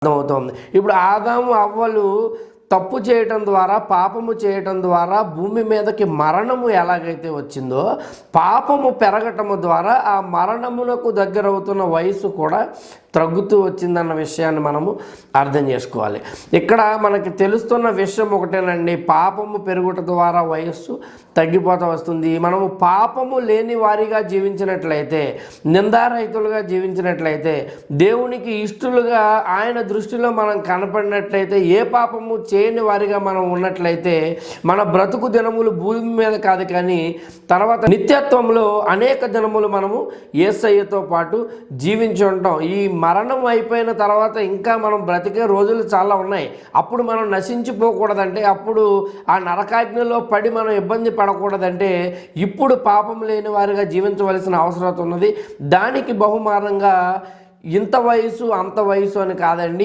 అర్థమవుతుంది. ఇప్పుడు ఆదాము అవ్వలు తప్పు చేయటం ద్వారా, పాపము చేయటం ద్వారా భూమి మీదకి మరణము ఎలాగైతే వచ్చిందో, పాపము పెరగటము ద్వారా ఆ మరణమునకు దగ్గరవుతున్న వయసు కూడా తగ్గుతూ వచ్చిందన్న విషయాన్ని మనము అర్థం చేసుకోవాలి. ఇక్కడ మనకి తెలుస్తున్న విషయం ఒకటేనండి, పాపము పెరుగుట ద్వారా వయస్సు తగ్గిపోతూ వస్తుంది. మనము పాపము లేని వారిగా జీవించినట్లయితే, నిందారహితులుగా జీవించినట్లయితే, దేవునికి ఇష్టలుగా ఆయన దృష్టిలో మనం కనపడినట్లయితే, ఏ పాపము చేయని వారిగా మనం ఉన్నట్లయితే మన బ్రతుకు దినములు భూమి మీద కాదు కానీ తర్వాత నిత్యత్వంలో అనేక దినములు మనము యేసయ్యతో పాటు జీవించి ఉంటాం. ఈ మరణం అయిపోయిన తర్వాత ఇంకా మనం బ్రతికే రోజులు చాలా ఉన్నాయి. అప్పుడు మనం నశించిపోకూడదంటే, అప్పుడు ఆ నరకాగ్నిలో పడి మనం ఇబ్బంది పడకూడదంటే ఇప్పుడు పాపం లేని వారిగా జీవించవలసిన అవసరం ఉన్నది. దానికి బహుమానంగా ఇంత వయసు అంత వయసు అని కాదండి,